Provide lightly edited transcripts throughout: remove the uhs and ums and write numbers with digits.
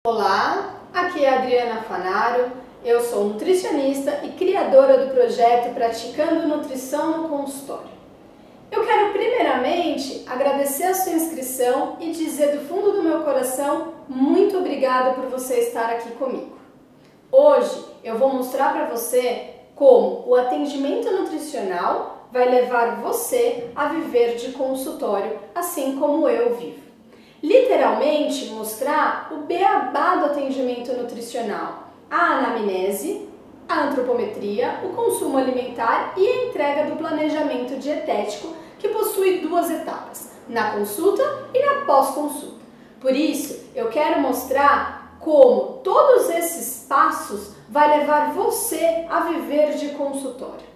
Olá, aqui é a Adriana Fanaro, eu sou nutricionista e criadora do projeto Praticando Nutrição no Consultório. Eu quero primeiramente agradecer a sua inscrição e dizer do fundo do meu coração muito obrigada por você estar aqui comigo. Hoje eu vou mostrar para você como o atendimento nutricional vai levar você a viver de consultório, assim como eu vivo. Literalmente mostrar o beabá do atendimento nutricional, a anamnese, a antropometria, o consumo alimentar e a entrega do planejamento dietético, que possui duas etapas, na consulta e na pós-consulta. Por isso, eu quero mostrar como todos esses passos vai levar você a viver de consultório.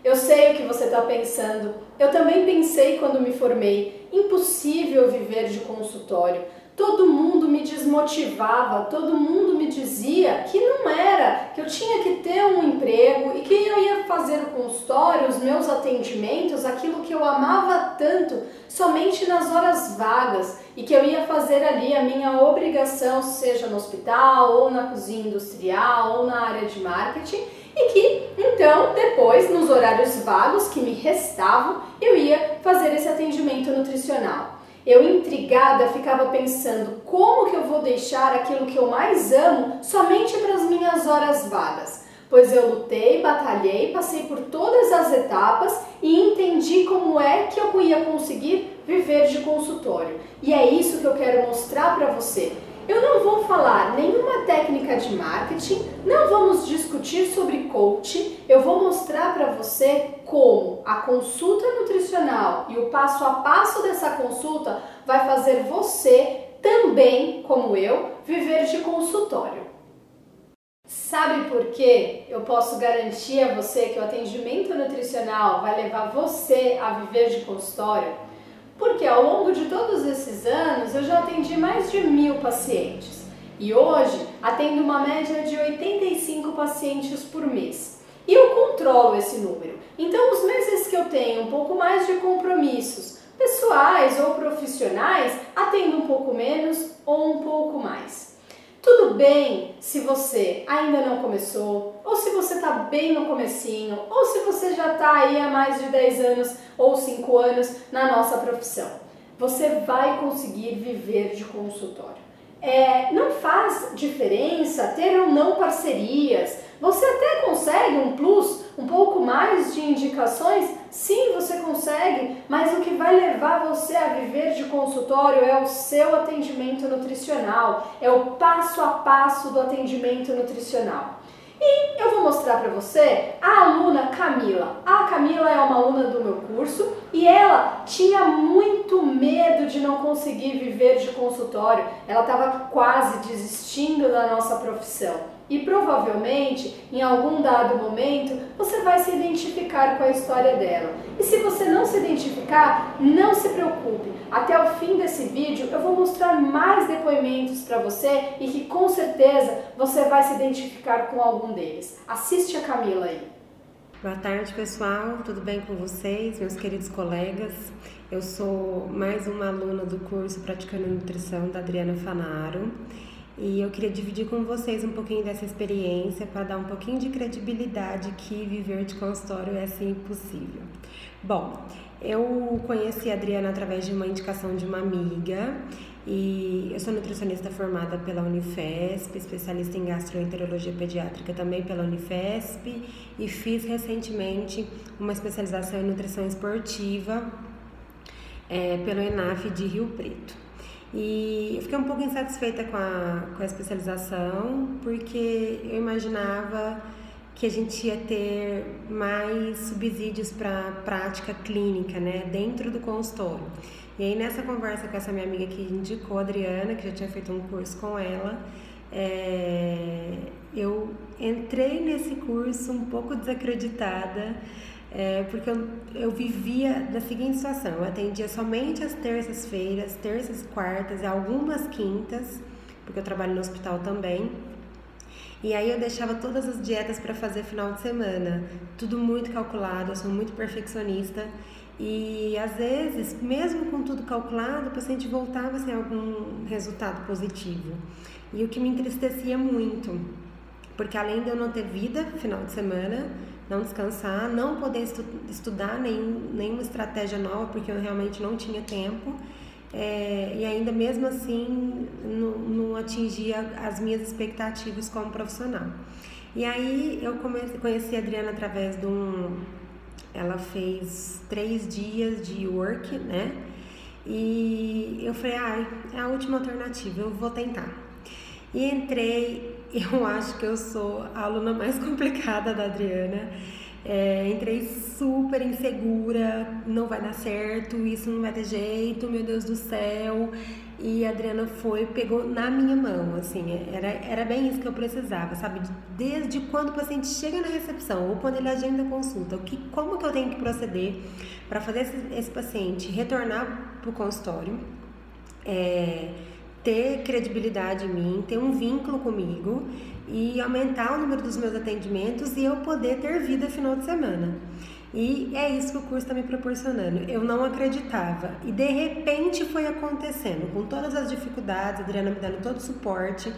Eu sei o que você está pensando, eu também pensei quando me formei, impossível viver de consultório. Todo mundo me desmotivava, todo mundo me dizia que não era, que eu tinha que ter um emprego e que eu ia fazer o consultório, os meus atendimentos, aquilo que eu amava tanto, somente nas horas vagas e que eu ia fazer ali a minha obrigação, seja no hospital, ou na cozinha industrial, ou na área de marketing, e que então depois, nos horários vagos que me restavam, eu ia fazer esse atendimento nutricional. Eu, intrigada, ficava pensando como que eu vou deixar aquilo que eu mais amo somente para as minhas horas vagas. Pois eu lutei, batalhei, passei por todas as etapas e entendi como é que eu ia conseguir viver de consultório. E é isso que eu quero mostrar para você. Eu não vou falar nenhuma técnica de marketing, não vamos discutir sobre coaching, eu vou mostrar para você como a consulta nutricional e o passo a passo dessa consulta vai fazer você também, como eu, viver de consultório. Sabe por que eu posso garantir a você que o atendimento nutricional vai levar você a viver de consultório? Porque ao longo de todos esses anos eu já atendi mais de 1000 pacientes e hoje atendo uma média de 85 pacientes por mês. E eu controlo esse número, então os meses que eu tenho um pouco mais de compromissos pessoais ou profissionais, atendo um pouco menos ou um pouco mais. Tudo bem se você ainda não começou, ou se você está bem no comecinho, ou se você já está aí há mais de 10 anos ou 5 anos na nossa profissão. Você vai conseguir viver de consultório. Não faz diferença ter ou não parcerias. Você até consegue um plus, um pouco mais de indicações, sim, você consegue, mas o que vai levar você a viver de consultório é o seu atendimento nutricional, é o passo a passo do atendimento nutricional. E eu vou mostrar para você a aluna Camila. A Camila é uma aluna do meu curso e ela tinha muito medo de não conseguir viver de consultório. Ela estava quase desistindo da nossa profissão. E provavelmente, em algum dado momento, você vai se identificar com a história dela. E se você não se identificar, não se preocupe. Até o fim desse vídeo eu vou mostrar mais depoimentos para você e que com certeza você vai se identificar com algum deles. Assiste a Camila aí. Boa tarde, pessoal. Tudo bem com vocês, meus queridos colegas? Eu sou mais uma aluna do curso Praticando Nutrição da Adriana Fanaro. E eu queria dividir com vocês um pouquinho dessa experiência para dar um pouquinho de credibilidade que viver de consultório é sim possível. Bom, eu conheci a Adriana através de uma indicação de uma amiga e eu sou nutricionista formada pela Unifesp, especialista em gastroenterologia pediátrica também pela Unifesp e fiz recentemente uma especialização em nutrição esportiva pelo ENAF de Rio Preto. E eu fiquei um pouco insatisfeita com a especialização, porque eu imaginava que a gente ia ter mais subsídios para prática clínica, né, dentro do consultório. E aí nessa conversa com essa minha amiga que indicou a Adriana, que já tinha feito um curso com ela, eu entrei nesse curso um pouco desacreditada, porque eu vivia da seguinte situação: eu atendia somente às terças-feiras, terças e quartas e algumas quintas, porque eu trabalho no hospital também. E aí eu deixava todas as dietas para fazer final de semana, tudo muito calculado, eu sou muito perfeccionista. E às vezes, mesmo com tudo calculado, o paciente voltava sem algum resultado positivo. E o que me entristecia muito, porque além de eu não ter vida no final de semana, não descansar, não poder estudar nenhuma estratégia nova, porque eu realmente não tinha tempo, e ainda mesmo assim não atingia as minhas expectativas como profissional. E aí eu conheci a Adriana através de ela fez 3 dias de work, né? E eu falei, é a última alternativa, eu vou tentar. E entrei, eu acho que eu sou a aluna mais complicada da Adriana. Entrei super insegura, não vai dar certo, isso não vai ter jeito, meu Deus do céu. E a Adriana pegou na minha mão, assim, era bem isso que eu precisava, sabe? Desde quando o paciente chega na recepção ou quando ele agenda a consulta, como que eu tenho que proceder para fazer esse paciente retornar para o consultório, ter credibilidade em mim, ter um vínculo comigo e aumentar o número dos meus atendimentos e eu poder ter vida final de semana. E é isso que o curso está me proporcionando. Eu não acreditava e de repente foi acontecendo, com todas as dificuldades, a Adriana me dando todo o suporte.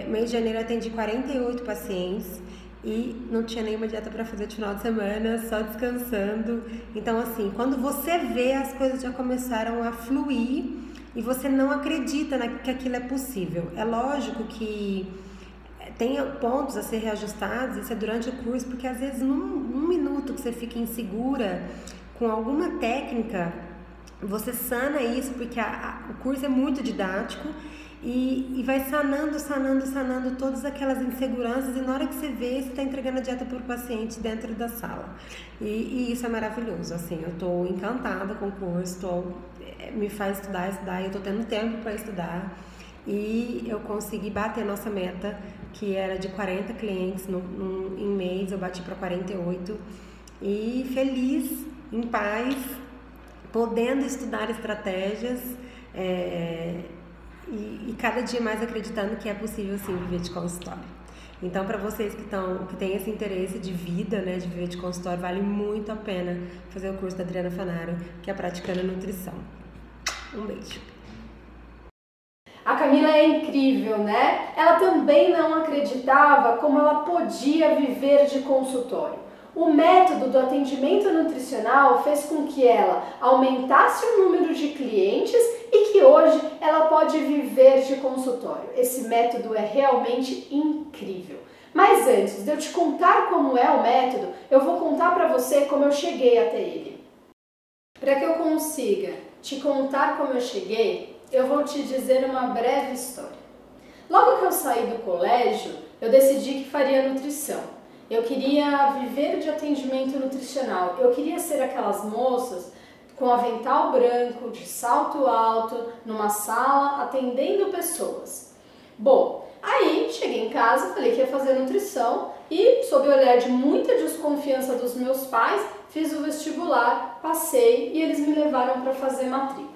Mês de janeiro eu atendi 48 pacientes e não tinha nenhuma dieta para fazer de final de semana, só descansando. Então assim, quando você vê, as coisas já começaram a fluir e você não acredita que aquilo é possível. É lógico que tem pontos a ser reajustados, isso é durante o curso, porque às vezes num minuto que você fica insegura com alguma técnica, você sana isso, porque o curso é muito didático e vai sanando todas aquelas inseguranças, e na hora que você vê, você está entregando a dieta para o paciente dentro da sala. E isso é maravilhoso, assim, eu estou encantada com o curso, me faz estudar, eu estou tendo tempo para estudar. E eu consegui bater a nossa meta, que era de 40 clientes em mês, eu bati para 48. E feliz, em paz, podendo estudar estratégias e cada dia mais acreditando que é possível sim viver de consultório. Então, para vocês que têm esse interesse de vida, né, de viver de consultório, vale muito a pena fazer o curso da Adriana Fanaro, que é Praticando Nutrição. Um beijo. A Camila é incrível, né? Ela também não acreditava como ela podia viver de consultório. O método do atendimento nutricional fez com que ela aumentasse o número de clientes e que hoje ela pode viver de consultório. Esse método é realmente incrível. Mas antes de eu te contar como é o método, eu vou contar para você como eu cheguei até ele. Para que eu consiga te contar como eu cheguei, eu vou te dizer uma breve história. Logo que eu saí do colégio, eu decidi que faria nutrição. Eu queria viver de atendimento nutricional. Eu queria ser aquelas moças com avental branco, de salto alto, numa sala, atendendo pessoas. Bom, aí cheguei em casa, falei que ia fazer nutrição e, sob o olhar de muita desconfiança dos meus pais, fiz o vestibular, passei e eles me levaram para fazer matrícula.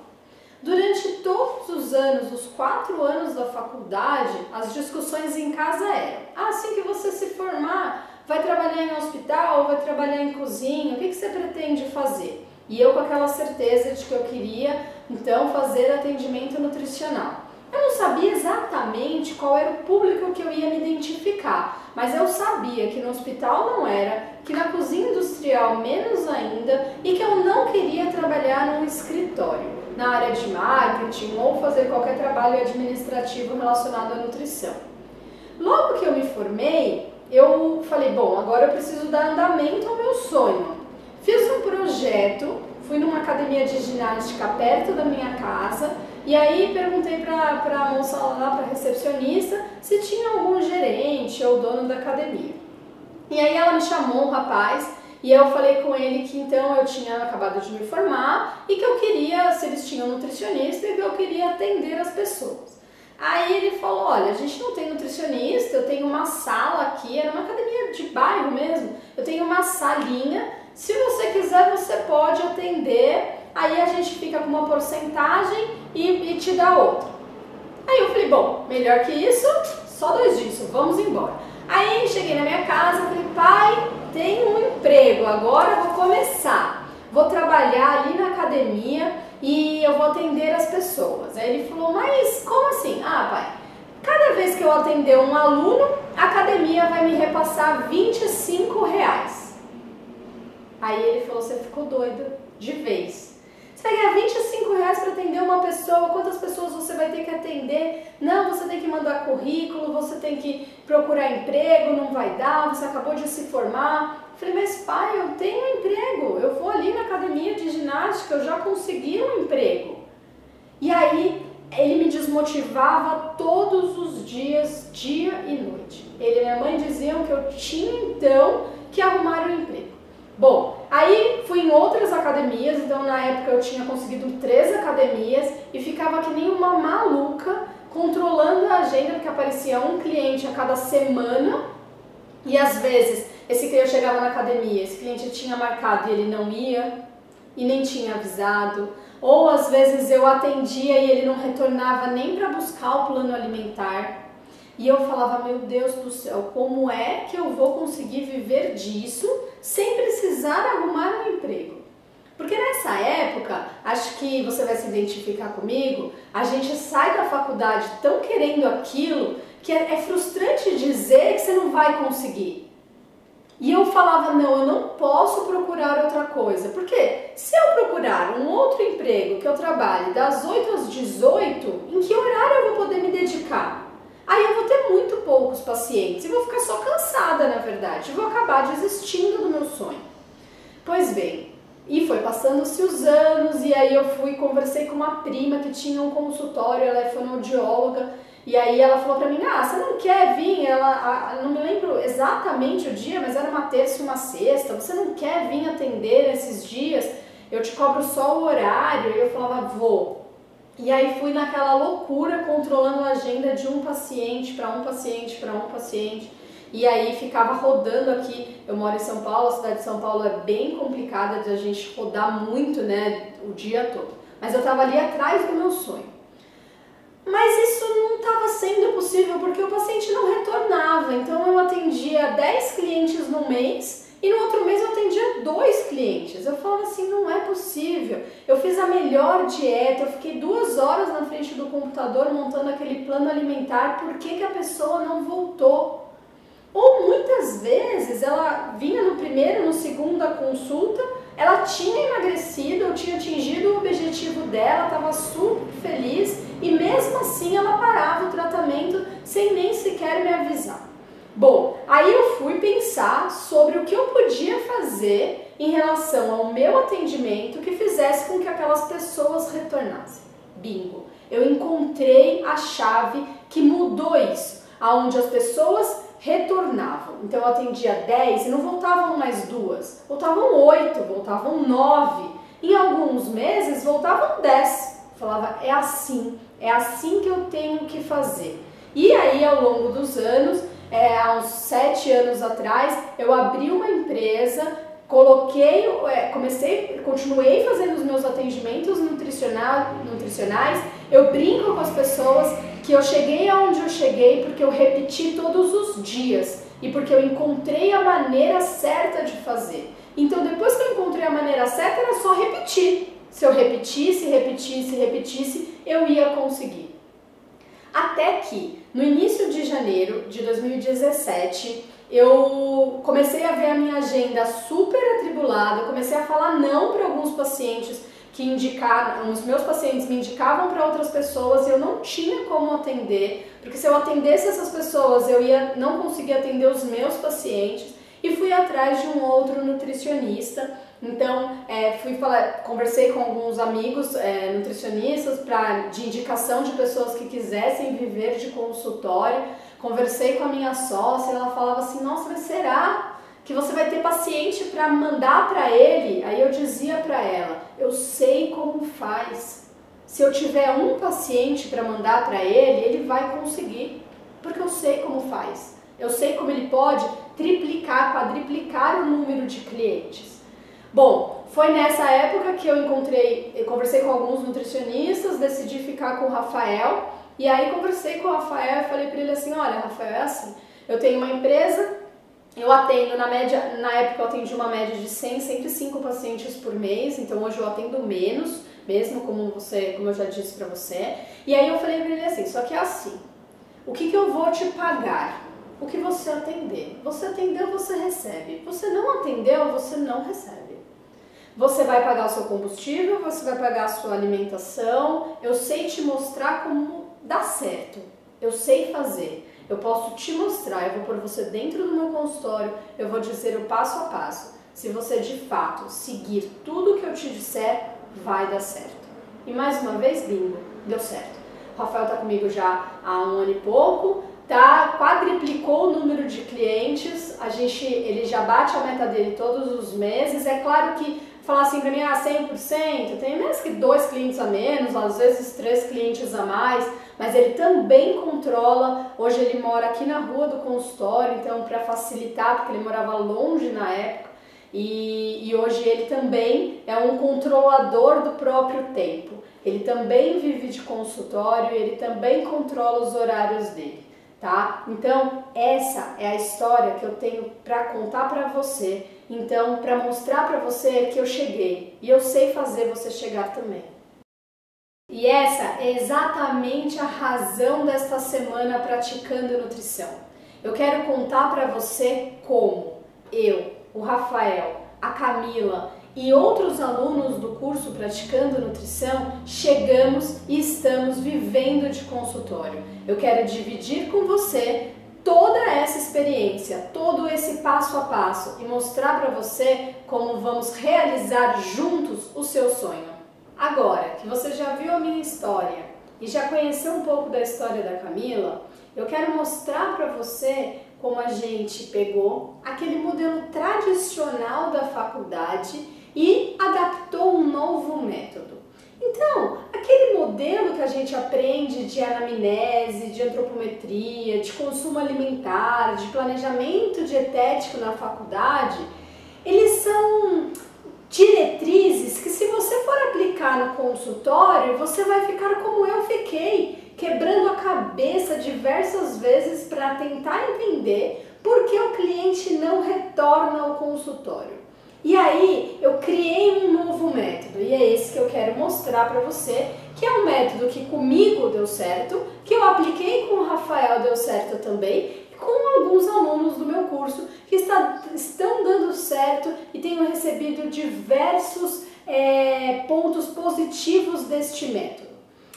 Durante todos os anos, os 4 anos da faculdade, as discussões em casa eram: assim que você se formar, vai trabalhar em hospital, vai trabalhar em cozinha, o que você pretende fazer? E eu com aquela certeza de que eu queria, então, fazer atendimento nutricional. Eu não sabia exatamente qual era o público que eu ia me identificar, mas eu sabia que no hospital não era, que na cozinha industrial menos ainda, e que eu não queria trabalhar num escritório, na área de marketing ou fazer qualquer trabalho administrativo relacionado à nutrição. Logo que eu me formei, eu falei, bom, agora eu preciso dar andamento ao meu sonho. Fiz um projeto, fui numa academia de ginástica perto da minha casa e aí perguntei para a moça lá, para a recepcionista, se tinha algum gerente ou dono da academia. E aí ela me chamou, um rapaz, e eu falei com ele que então eu tinha acabado de me formar e que eu queria, se eles tinham nutricionista, e que eu queria atender as pessoas. Aí ele falou, olha, a gente não tem nutricionista, eu tenho uma sala aqui, era uma academia de bairro mesmo, eu tenho uma salinha, se você quiser você pode atender, aí a gente fica com uma porcentagem e te dá outra. Aí eu falei, bom, melhor que isso, só 2 disso, vamos embora. Aí cheguei na minha casa, falei, pai, tenho um emprego, agora vou começar. vou trabalhar ali na academia e eu vou atender as pessoas. Aí ele falou, mas como assim? Ah, pai, cada vez que eu atender um aluno, a academia vai me repassar R$ 25. Aí ele falou, você ficou doida de vez. Você vai ganhar R$ 25 para atender uma pessoa, quantas pessoas você vai ter que atender? Não, você tem que mandar currículo, você tem que procurar emprego, não vai dar, você acabou de se formar. Eu falei, mas pai, eu tenho um emprego, eu vou ali na academia de ginástica, eu já consegui um emprego. E aí ele me desmotivava todos os dias, dia e noite. Ele e minha mãe diziam que eu tinha então que arrumar um emprego. Bom, aí fui em outras academias, então na época eu tinha conseguido 3 academias e ficava que nem uma maluca controlando a agenda, porque aparecia um cliente a cada semana e às vezes esse cliente chegava na academia, esse cliente tinha marcado e ele não ia e nem tinha avisado, ou às vezes eu atendia e ele não retornava nem para buscar o plano alimentar. E eu falava, meu Deus do céu, como é que eu vou conseguir viver disso sem precisar arrumar um emprego? Porque nessa época, acho que você vai se identificar comigo, a gente sai da faculdade tão querendo aquilo que é frustrante dizer que você não vai conseguir. E eu falava, não, eu não posso procurar outra coisa. Porque se eu procurar um outro emprego que eu trabalhe das 8 às 18, em que horário eu vou poder me dedicar? Aí eu vou ter muito poucos pacientes e vou ficar só cansada, na verdade. Vou acabar desistindo do meu sonho. Pois bem, e foi passando-se os anos e aí eu conversei com uma prima que tinha um consultório, ela é fonoaudióloga, e aí ela falou pra mim, ah, você não quer vir? Não me lembro exatamente o dia, mas era uma terça e uma sexta, você não quer vir atender nesses dias? Eu te cobro só o horário. E eu falava, vou. E aí fui naquela loucura controlando a agenda de um paciente para um paciente para um paciente. E aí ficava rodando aqui, eu moro em São Paulo, a cidade de São Paulo é bem complicada de a gente rodar muito, né, o dia todo. Mas eu estava ali atrás do meu sonho. Mas isso não estava sendo possível porque o paciente não retornava. Então eu atendia 10 clientes no mês e no outro mês eu atendia 2 clientes. Eu falava assim, não é possível. Eu fiz a melhor dieta, eu fiquei 2 horas na frente do computador montando aquele plano alimentar, por que a pessoa não voltou? Ou muitas vezes ela vinha no primeiro, no segunda consulta, ela tinha emagrecido, eu tinha atingido o objetivo dela, estava super feliz e mesmo assim ela parava o tratamento sem nem sequer me avisar. Bom, aí eu fui pensar sobre o que eu podia fazer em relação ao meu atendimento que fizesse com que aquelas pessoas retornassem. Bingo! Eu encontrei a chave que mudou isso, aonde as pessoas retornavam. Então eu atendia 10 e não voltavam mais 2, voltavam 8, voltavam 9. Em alguns meses voltavam 10. Eu falava, é assim que eu tenho que fazer. E aí ao longo dos anos, há uns 7 anos atrás, eu abri uma empresa, continuei fazendo os meus atendimentos nutricionais. Eu brinco com as pessoas que eu cheguei aonde eu cheguei porque eu repeti todos os dias e porque eu encontrei a maneira certa de fazer. Então depois que eu encontrei a maneira certa, era só repetir. Se eu repetisse, eu ia conseguir. Até que, no início de janeiro de 2017, eu comecei a ver a minha agenda super atribulada, eu comecei a falar não para alguns pacientes que indicaram, os meus pacientes me indicavam para outras pessoas e eu não tinha como atender, porque se eu atendesse essas pessoas eu não conseguia atender os meus pacientes e fui atrás de um outro nutricionista. Então, conversei com alguns amigos nutricionistas de indicação de pessoas que quisessem viver de consultório. Conversei com a minha sócia, ela falava assim, nossa, mas será que você vai ter paciente para mandar para ele? Aí eu dizia para ela, eu sei como faz. Se eu tiver um paciente para mandar para ele vai conseguir, porque eu sei como faz. Eu sei como ele pode triplicar, quadriplicar o número de clientes. Bom, foi nessa época que eu conversei com alguns nutricionistas, decidi ficar com o Rafael, e aí conversei com o Rafael e falei para ele assim, olha, Rafael, é assim, eu tenho uma empresa, Eu atendo na média, na época eu atendi uma média de 100, 105 pacientes por mês, então hoje eu atendo menos, mesmo como eu já disse pra você. E aí eu falei pra ele assim, só que é assim, o que eu vou te pagar? O que você atender. Você atendeu, você recebe. Você não atendeu, você não recebe. Você vai pagar o seu combustível, você vai pagar a sua alimentação. Eu sei te mostrar como dá certo. Eu sei fazer. Eu posso te mostrar, eu vou pôr você dentro do meu consultório, eu vou dizer o passo a passo. Se você de fato seguir tudo que eu te disser, vai dar certo. E mais uma vez, bingo, deu certo. O Rafael tá comigo já há 1 ano e pouco, quadriplicou o número de clientes, ele já bate a meta dele todos os meses. É claro que falar assim pra mim, 100%, tem menos que 2 clientes a menos, às vezes 3 clientes a mais, mas ele também controla. Hoje ele mora aqui na rua do consultório, então para facilitar, porque ele morava longe na época, e hoje ele também é um controlador do próprio tempo. Ele também vive de consultório, ele também controla os horários dele. Tá? Então essa é a história que eu tenho para contar para você, então para mostrar para você que eu cheguei e eu sei fazer você chegar também. E essa é exatamente a razão desta semana praticando nutrição. Eu quero contar para você como eu, o Rafael, a Camila e outros alunos do curso Praticando Nutrição chegamos e estamos vivendo de consultório. Eu quero dividir com você toda essa experiência, todo esse passo a passo e mostrar para você como vamos realizar juntos o seu sonho. Agora que você já viu a minha história e já conheceu um pouco da história da Camila, eu quero mostrar para você como a gente pegou aquele modelo tradicional da faculdade e adaptou um novo método. Então, aquele modelo que a gente aprende de anamnese, de antropometria, de consumo alimentar, de planejamento dietético na faculdade, eles são diretrizes que, se você for aplicar no consultório, você vai ficar como eu fiquei, quebrando a cabeça diversas vezes para tentar entender por que o cliente não retorna ao consultório. E aí eu criei um novo método e é esse que eu quero mostrar para você, que é um método que comigo deu certo, que eu apliquei com o Rafael, deu certo também, e com alguns alunos do meu curso que estão dando certo e tenho recebido diversos pontos positivos deste método.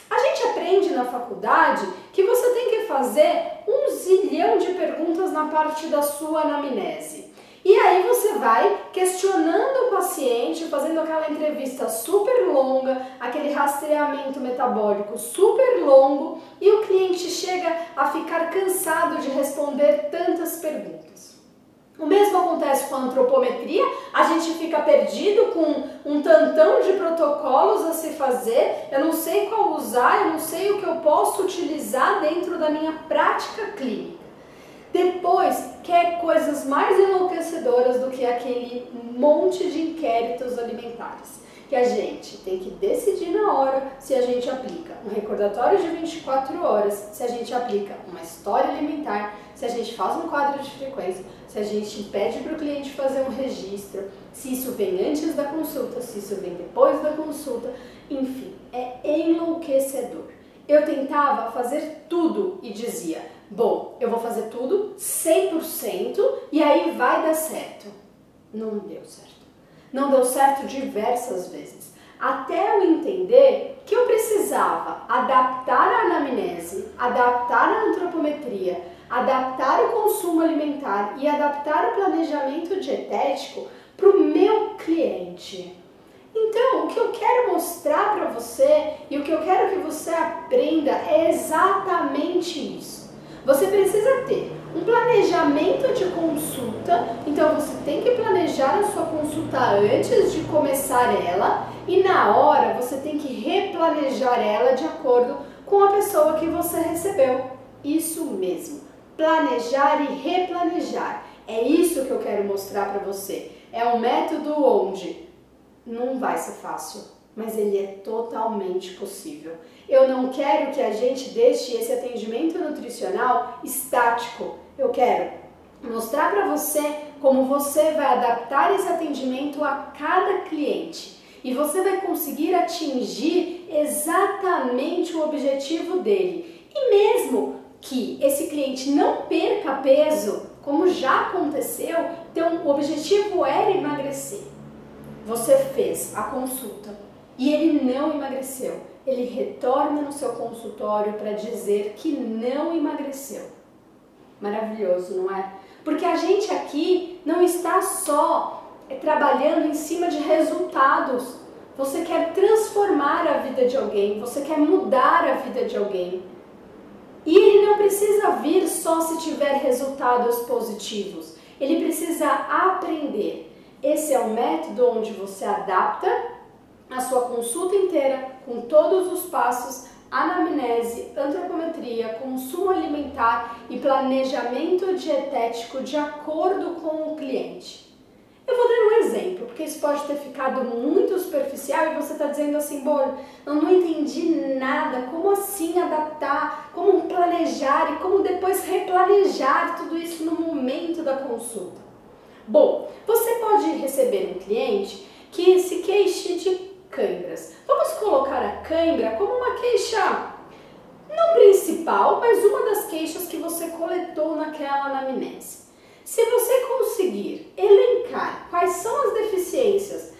A gente aprende na faculdade que você tem que fazer 1 zilhão de perguntas na parte da sua anamnese. E aí você vai questionando o paciente, fazendo aquela entrevista super longa, aquele rastreamento metabólico super longo, e o cliente chega a ficar cansado de responder tantas perguntas. O mesmo acontece com a antropometria, a gente fica perdido com um tantão de protocolos a se fazer, eu não sei qual usar, eu não sei o que eu posso utilizar dentro da minha prática clínica. Depois, quer coisas mais enlouquecedoras do que aquele monte de inquéritos alimentares, que a gente tem que decidir na hora se a gente aplica um recordatório de 24 horas, se a gente aplica uma história alimentar, se a gente faz um quadro de frequência, se a gente pede para o cliente fazer um registro, se isso vem antes da consulta, se isso vem depois da consulta, enfim, é enlouquecedor. Eu tentava fazer tudo e dizia, bom, eu vou fazer tudo 100% e aí vai dar certo. Não deu certo. Não deu certo diversas vezes. Até eu entender que eu precisava adaptar a anamnese, adaptar a antropometria, adaptar o consumo alimentar e adaptar o planejamento dietético para o meu cliente. Então, o que eu quero mostrar para você e o que eu quero que você aprenda é exatamente isso. Você precisa ter um planejamento de consulta, então você tem que planejar a sua consulta antes de começar ela e na hora você tem que replanejar ela de acordo com a pessoa que você recebeu. Isso mesmo, planejar e replanejar. É isso que eu quero mostrar para você. É um método onde não vai ser fácil, mas ele é totalmente possível. Eu não quero que a gente deixe esse atendimento nutricional estático. Eu quero mostrar para você como você vai adaptar esse atendimento a cada cliente. E você vai conseguir atingir exatamente o objetivo dele. E mesmo que esse cliente não perca peso, como já aconteceu, então o objetivo era emagrecer. Você fez a consulta e ele não emagreceu. Ele retorna no seu consultório para dizer que não emagreceu. Maravilhoso, não é? Porque a gente aqui não está só trabalhando em cima de resultados. Você quer transformar a vida de alguém, você quer mudar a vida de alguém. E ele não precisa vir só se tiver resultados positivos. Ele precisa aprender. Esse é um método onde você adapta a sua consulta inteira com todos os passos, anamnese, antropometria, consumo alimentar e planejamento dietético de acordo com o cliente. Eu vou dar um exemplo, porque isso pode ter ficado muito superficial e você está dizendo assim, bom, eu não entendi nada, como assim adaptar, como planejar e como depois replanejar tudo isso no momento da consulta. Bom, você pode receber um cliente que se queixe de câimbras. Vamos colocar a cãibra como uma queixa, não principal, mas uma das queixas que você coletou naquela anamnese. Se você conseguir elencar quais são as deficiências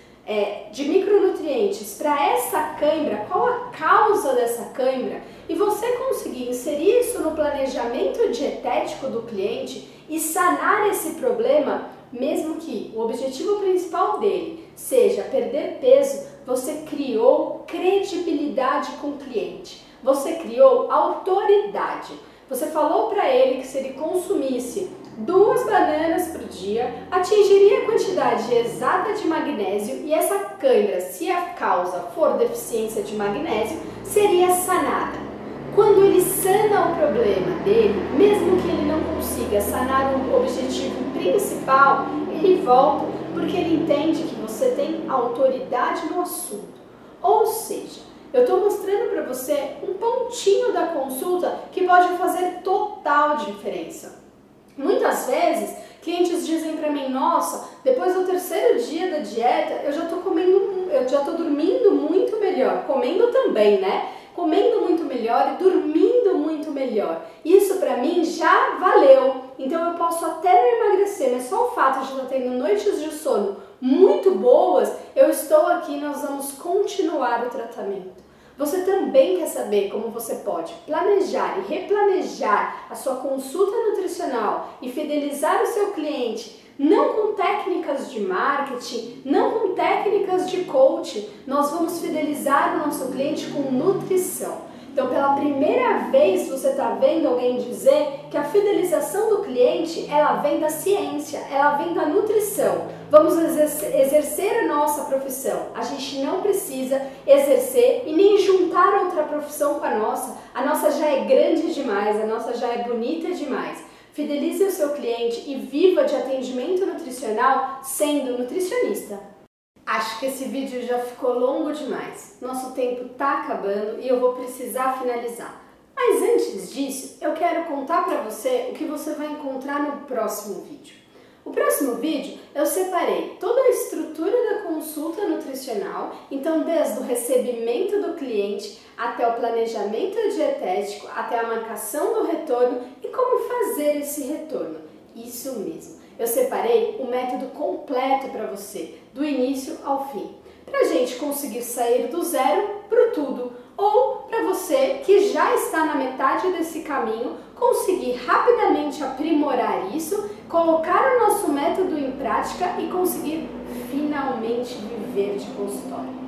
de micronutrientes para essa cãibra, qual a causa dessa cãibra, e você conseguir inserir isso no planejamento dietético do cliente e sanar esse problema, mesmo que o objetivo principal dele seja perder peso, você criou credibilidade com o cliente, você criou autoridade. Você falou para ele que se ele consumisse 2 bananas por dia, atingiria a quantidade exata de magnésio e essa cãibra, se a causa for deficiência de magnésio, seria sanada. Quando ele sana o problema dele, mesmo que ele não consiga sanar o objetivo principal, ele volta porque ele entende que você tem autoridade no assunto. Ou seja, eu estou mostrando para você um pontinho da consulta que pode fazer total diferença. Muitas vezes, clientes dizem para mim, nossa, depois do 3º dia da dieta, eu já estou dormindo muito melhor, comendo também, né? Comendo muito melhor e dormindo muito melhor. Isso para mim já valeu. Então eu posso até não emagrecer, mas só o fato de eu estar tendo noites de sono muito boas, eu estou aqui e nós vamos continuar o tratamento. Você também quer saber como você pode planejar e replanejar a sua consulta nutricional e fidelizar o seu cliente, não com técnicas de marketing, não com técnicas de coaching, nós vamos fidelizar o nosso cliente com nutrição. Então, pela primeira vez, você está vendo alguém dizer que a fidelização do cliente, ela vem da ciência, ela vem da nutrição. Vamos exercer a nossa profissão. A gente não precisa exercer e nem juntar outra profissão com a nossa já é grande demais, a nossa já é bonita demais. Fidelize o seu cliente e viva de atendimento nutricional sendo nutricionista. Acho que esse vídeo já ficou longo demais. Nosso tempo está acabando e eu vou precisar finalizar. Mas antes disso, eu quero contar para você o que você vai encontrar no próximo vídeo. O próximo vídeo eu separei toda a estrutura da consulta nutricional, então desde o recebimento do cliente até o planejamento dietético, até a marcação do retorno e como fazer esse retorno. Isso mesmo. Eu separei o método completo para você, do início ao fim, para a gente conseguir sair do zero para o tudo, ou para você que já está na metade desse caminho, conseguir rapidamente aprimorar isso, colocar o nosso método em prática e conseguir finalmente viver de consultório.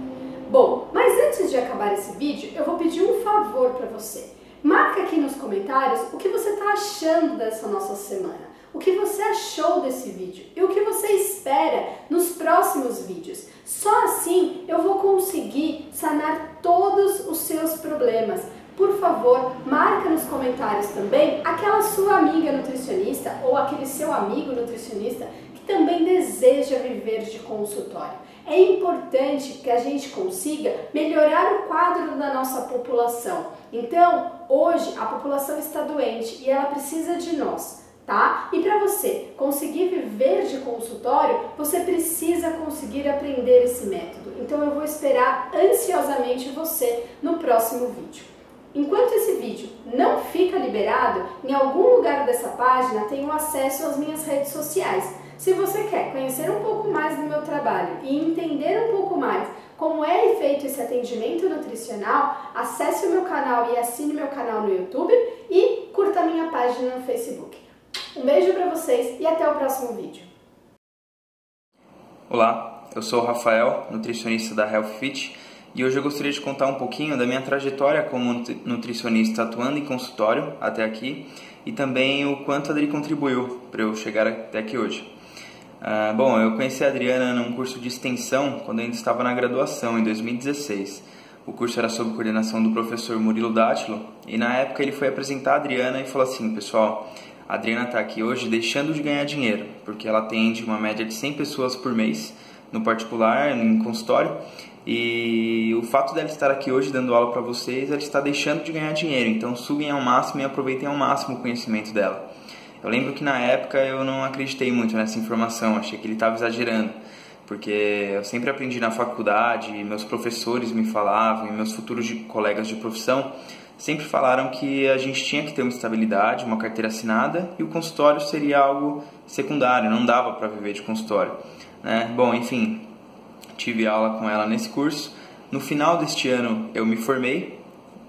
Bom, mas antes de acabar esse vídeo, eu vou pedir um favor para você. Marca aqui nos comentários o que você está achando dessa nossa semana. O que você achou desse vídeo e o que você espera nos próximos vídeos. Só assim eu vou conseguir sanar todos os seus problemas. Por favor, marca nos comentários também aquela sua amiga nutricionista ou aquele seu amigo nutricionista que também deseja viver de consultório. É importante que a gente consiga melhorar o quadro da nossa população. Então, hoje a população está doente e ela precisa de nós. tá? E para você conseguir viver de consultório, você precisa conseguir aprender esse método. Então eu vou esperar ansiosamente você no próximo vídeo. Enquanto esse vídeo não fica liberado, em algum lugar dessa página tem o acesso às minhas redes sociais. Se você quer conhecer um pouco mais do meu trabalho e entender um pouco mais como é feito esse atendimento nutricional, acesse o meu canal e assine meu canal no YouTube e curta a minha página no Facebook. Um beijo para vocês e até o próximo vídeo. Olá, eu sou o Rafael, nutricionista da Health Fit, e hoje eu gostaria de contar um pouquinho da minha trajetória como nutricionista atuando em consultório até aqui e também o quanto a Adri contribuiu para eu chegar até aqui hoje. Bom, eu conheci a Adriana num curso de extensão quando eu ainda estava na graduação, em 2016. O curso era sob coordenação do professor Murilo Dátilo e na época ele foi apresentar a Adriana e falou assim: pessoal, a Adriana está aqui hoje deixando de ganhar dinheiro, porque ela atende uma média de 100 pessoas por mês, no particular, em consultório, e o fato dela estar aqui hoje dando aula para vocês, ela está deixando de ganhar dinheiro, então suguem ao máximo e aproveitem ao máximo o conhecimento dela. Eu lembro que na época eu não acreditei muito nessa informação, achei que ele estava exagerando, porque eu sempre aprendi na faculdade, meus professores me falavam, e meus futuros colegas de profissão sempre falaram que a gente tinha que ter uma estabilidade, uma carteira assinada, e o consultório seria algo secundário, não dava para viver de consultório, né? Bom, enfim, tive aula com ela nesse curso. No final deste ano eu me formei.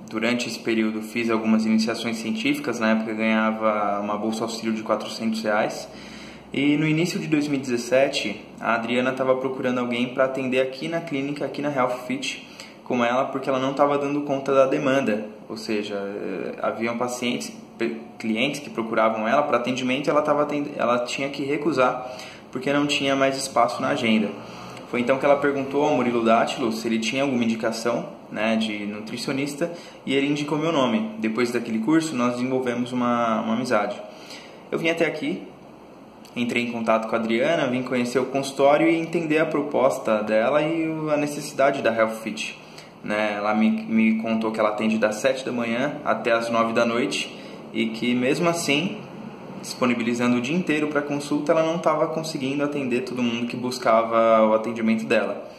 Durante esse período fiz algumas iniciações científicas, na época eu ganhava uma bolsa auxílio de R$400. E no início de 2017, a Adriana estava procurando alguém para atender aqui na clínica, aqui na Health Fit, com ela, porque ela não estava dando conta da demanda. Ou seja, haviam clientes que procuravam ela para atendimento e ela tinha que recusar, porque não tinha mais espaço na agenda. Foi então que ela perguntou ao Murilo Dátilo se ele tinha alguma indicação, né, de nutricionista, e ele indicou meu nome. Depois daquele curso, nós desenvolvemos uma amizade. Eu vim até aqui, entrei em contato com a Adriana, vim conhecer o consultório e entender a proposta dela e a necessidade da Health Fit. Né? Ela me contou que ela atende das 7 da manhã até as 9 da noite e que mesmo assim, disponibilizando o dia inteiro para consulta, ela não estava conseguindo atender todo mundo que buscava o atendimento dela.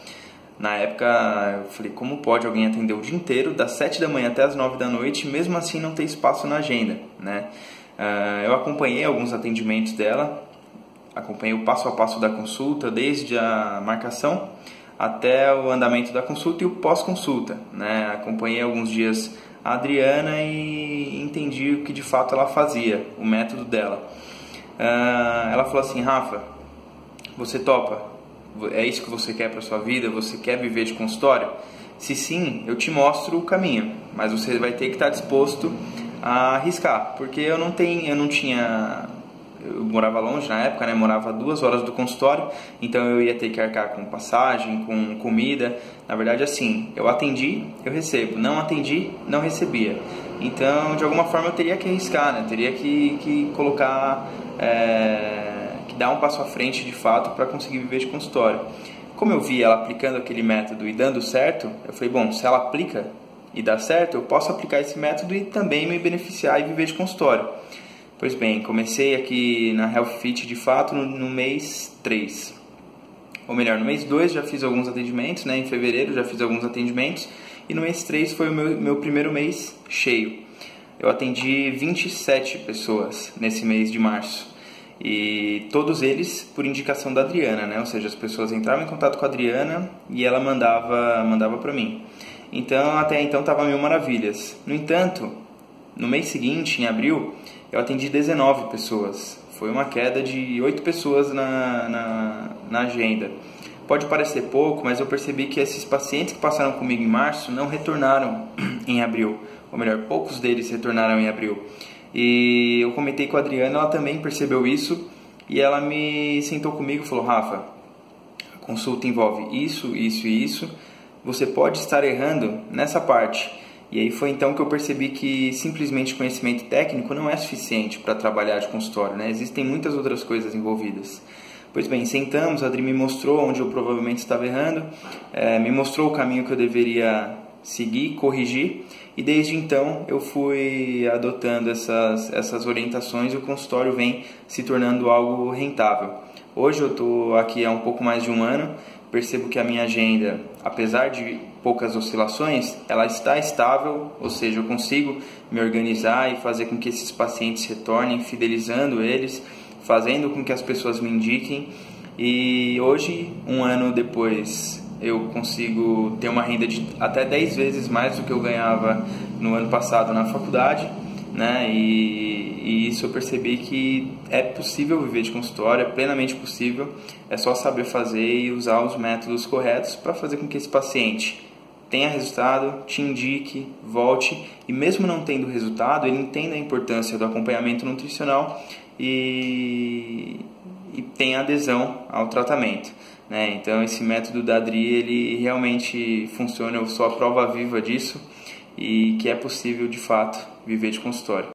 Na época eu falei, como pode alguém atender o dia inteiro, das 7 da manhã até as 9 da noite, mesmo assim não ter espaço na agenda, né? Eu acompanhei alguns atendimentos dela, acompanhei o passo a passo da consulta, desde a marcação até o andamento da consulta e o pós-consulta, né? Acompanhei alguns dias a Adriana e entendi o que de fato ela fazia, o método dela. Ela falou assim: Rafa, você topa? É isso que você quer para sua vida? Você quer viver de consultório? Se sim, eu te mostro o caminho, mas você vai ter que estar disposto a arriscar, porque eu morava longe na época, né? Morava a 2 horas do consultório, então eu ia ter que arcar com passagem, com comida. Na verdade, assim, eu atendi, eu recebo, não atendi, não recebia. Então, de alguma forma, eu teria que arriscar, né? Teria que colocar, que dar um passo à frente de fato para conseguir viver de consultório. Como eu vi ela aplicando aquele método e dando certo, eu falei, bom, se ela aplica e dá certo, eu posso aplicar esse método e também me beneficiar e viver de consultório. Pois bem, comecei aqui na Health Fit de fato no mês 3. Ou melhor, no mês 2 já fiz alguns atendimentos, né? Em fevereiro já fiz alguns atendimentos. E no mês 3 foi o meu primeiro mês cheio. Eu atendi 27 pessoas nesse mês de março. E todos eles por indicação da Adriana, né? Ou seja, as pessoas entravam em contato com a Adriana e ela mandava para mim. Então, até então estava mil maravilhas. No entanto, no mês seguinte, em abril, eu atendi 19 pessoas. Foi uma queda de 8 pessoas na agenda. Pode parecer pouco, mas eu percebi que esses pacientes que passaram comigo em março não retornaram em abril. Ou melhor, poucos deles retornaram em abril. E eu comentei com a Adriana, ela também percebeu isso. E ela me sentou comigo e falou: Rafa, a consulta envolve isso, isso e isso. Você pode estar errando nessa parte. E aí foi então que eu percebi que simplesmente conhecimento técnico não é suficiente para trabalhar de consultório, né? Existem muitas outras coisas envolvidas. Pois bem, sentamos, a Adri me mostrou onde eu provavelmente estava errando, me mostrou o caminho que eu deveria seguir, corrigir, e desde então eu fui adotando essas orientações e o consultório vem se tornando algo rentável. Hoje eu estou aqui há um pouco mais de um ano, percebo que a minha agenda, apesar de poucas oscilações, ela está estável, ou seja, eu consigo me organizar e fazer com que esses pacientes retornem, fidelizando eles, fazendo com que as pessoas me indiquem. E hoje, um ano depois, eu consigo ter uma renda de até 10 vezes mais do que eu ganhava no ano passado na faculdade, né? E isso eu percebi que é possível viver de consultório, é plenamente possível, é só saber fazer e usar os métodos corretos para fazer com que esse paciente tenha resultado, te indique, volte e mesmo não tendo resultado, ele entenda a importância do acompanhamento nutricional e tenha adesão ao tratamento, né? Então esse método da Adri, ele realmente funciona, eu sou a prova viva disso e que é possível de fato viver de consultório.